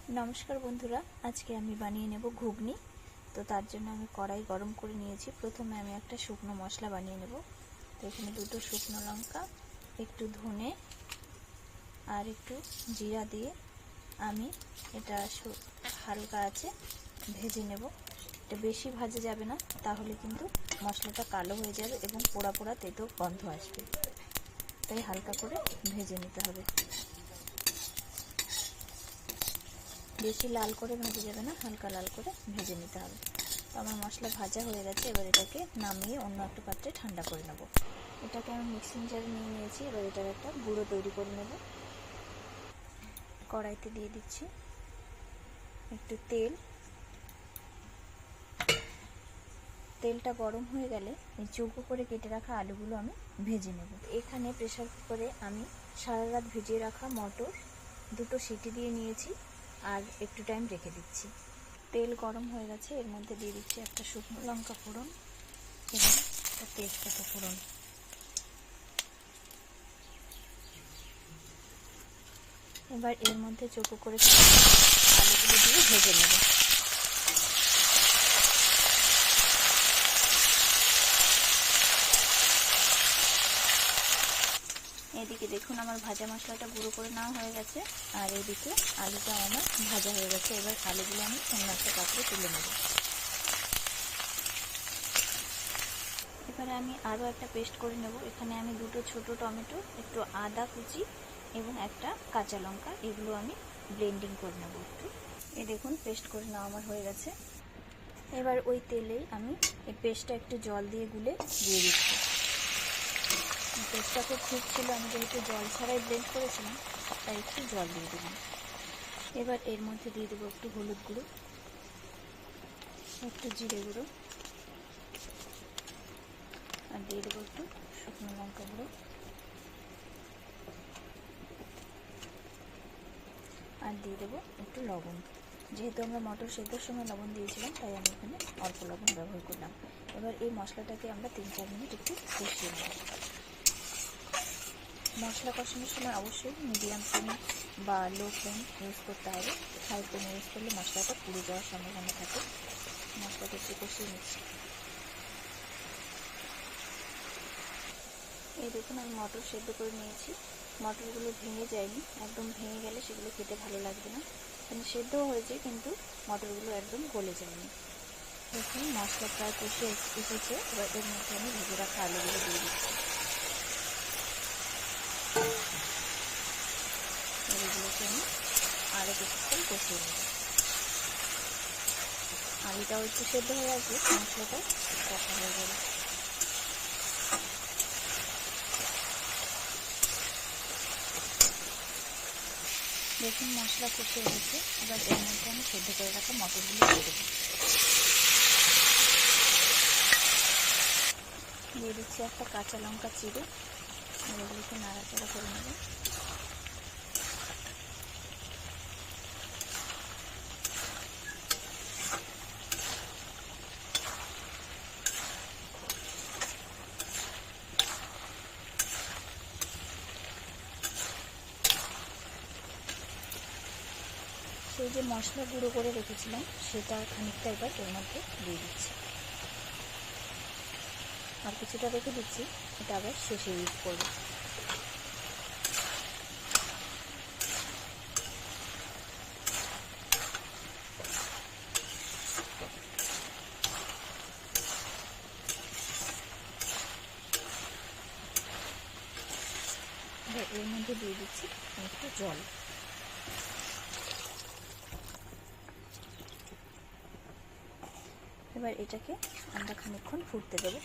नमस्कार बंधुरा आज के आमी बानिये नेब घुगनी। तो तार जन्य आमी कड़ाई गरम करे नियेछि। प्रथमे आमी एकटा शुकनो मशला बानिये नेब। तो एखाने दुटो शुकनो लंका, एकटु धने और एकटु जिरा दिए आमी एटा हालका आँचे भेजे नेब। এটা বেশি ভাজা যাবে না, তাহলে কিন্তু মশলাটা কালো হয়ে যাবে এবং পোড়া পোড়া তেতো গন্ধ আসবে। তাই হালকা করে ভেজে নিতে হবে। বেশি লাল করে ভাজা যাবে না, হালকা লাল করে ভেজে নিতে হবে। তো আমার মশলা ভাজা হয়ে গেছে, এবার এটাকে নামিয়ে অন্য একটা পাত্রে ঠান্ডা করে নেব। এটাকে আমি মিক্সিং জারে নিয়ে নিয়েছি। এবার এটার একটা গুঁড়ো তৈরি করে নেব। কড়াইতে দিয়ে দিচ্ছি একটু তেল। তেলটা গরম হয়ে গেলে এই চৌকো করে কেটে রাখা আলুগুলো আমি ভেজে নেব। এখানে প্রেসার কুকারে আমি সারা রাত ভিজিয়ে রাখা মটর দুটো সিটি দিয়ে নিয়েছি আর একটু টাইম রেখে দিচ্ছি। তেল গরম হয়ে গেছে, এর মধ্যে দিয়ে দিচ্ছি একটা শুকনো লঙ্কা ফোড়ন এবং একটা তেজপাতা ফোড়ন। এবার এর মধ্যে চৌকো করে আলুগুলো দিয়ে ভেজে নেব। এদিকে দেখুন আমার ভাজা মশলাটা গুঁড়ো করে নেওয়া হয়ে গেছে আর এদিকে আলুটা আমার ভাজা হয়ে গেছে। এবার আলুগুলো আমি অন্য একটা পাত্রে তুলে নেব। এবারে আমি আরও একটা পেস্ট করে নেব। এখানে আমি দুটো ছোট টমেটো, একটু আদা কুচি এবং একটা কাঁচা লঙ্কা, এগুলো আমি ব্লেন্ডিং করে নেব একটু। এই দেখুন পেস্ট করে নেওয়া আমার হয়ে গেছে। এবার ওই তেলেই আমি এই পেস্টটা একটু জল দিয়ে গুলে দিয়ে দিচ্ছি। পেস্টটা খুব ঠিক ছিল, আমি যেহেতু জল ছাড়াই ব্লেন্ড করেছিলাম তাই একটু জল দিয়ে দিলাম। এবার এর মধ্যে দিয়ে দেবো একটু হলুদ গুঁড়ো, একটু জিরে গুঁড়ো আর দিয়ে দেবো একটু শুকনো লঙ্কা গুঁড়ো আর দিয়ে দেবো একটু লবণ। যেহেতু আমরা মটর সেদ্ধর সময় লবণ দিয়েছিলাম তাই আমি এখানে অল্প লবণ ব্যবহার করলাম। এবার এই মশলাটাকে আমরা 3-4 মিনিট একটু কষিয়ে নেব। মশলা কষানোর সময় অবশ্যই মিডিয়াম ফ্লেম বা লো ফ্লেম ইউজ করতে হবে। হাই ফ্লেম ইউজ করলে মশলাটা পুড়ে যাওয়ার সম্ভাবনা থাকে। মশলাটা একটু কষিয়ে নিচ্ছি। এই দেখুন আমি মটর সেদ্ধ করে নিয়েছি। মটরগুলো ভেঙে যায়নি, একদম ভেঙে গেলে সেগুলো খেতে ভালো লাগবে না। মানে সেদ্ধও হয়েছে কিন্তু মটরগুলো একদম গলে যায়নি। দেখুন মশলা প্রায় কষে এসেছে। এবার এর মধ্যে আমি ভেজে রাখা আলুগুলো দিয়ে দিচ্ছি। এগুলোকে আমি আরও কিছুক্ষণ কষিয়ে নেব। আলুটাও একটু সেদ্ধ হয়ে আসবে, মশলাটাও কষা হয়ে যাবে। দেখুন মশলা কষে গেছে। এবার এর মধ্যে আমি সেদ্ধ করে রাখা মটরগুলো দিয়ে দেবো। দিয়ে দিচ্ছি একটা কাঁচা লঙ্কা চিড়ে। এগুলোকে নাড়াচাড়া করে নেব। সেই যে মশলা গুঁড়ো করে রেখেছিলাম সেটা খানিকটা এবার এর মধ্যে দিয়ে দিচ্ছি। আর কিছুটা রেখে দিচ্ছি, এটা আবার শেষে ইউজ করব। এর মধ্যে দিয়ে দিচ্ছি একটু জল। এবার এটাকে আমরা খানিকক্ষণ ফুটতে দেবো।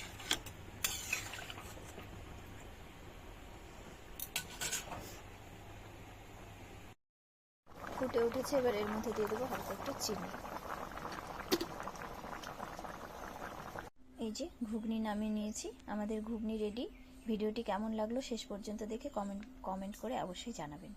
ফুটে উঠেছে, এবার এর মধ্যে দিয়ে দেবো হালকা একটু চিনি। এই যে ঘুগনি নামিয়ে নিয়েছি, আমাদের ঘুগনি রেডি। ভিডিওটি কেমন লাগলো শেষ পর্যন্ত দেখে কমেন্ট করে অবশ্যই জানাবেন।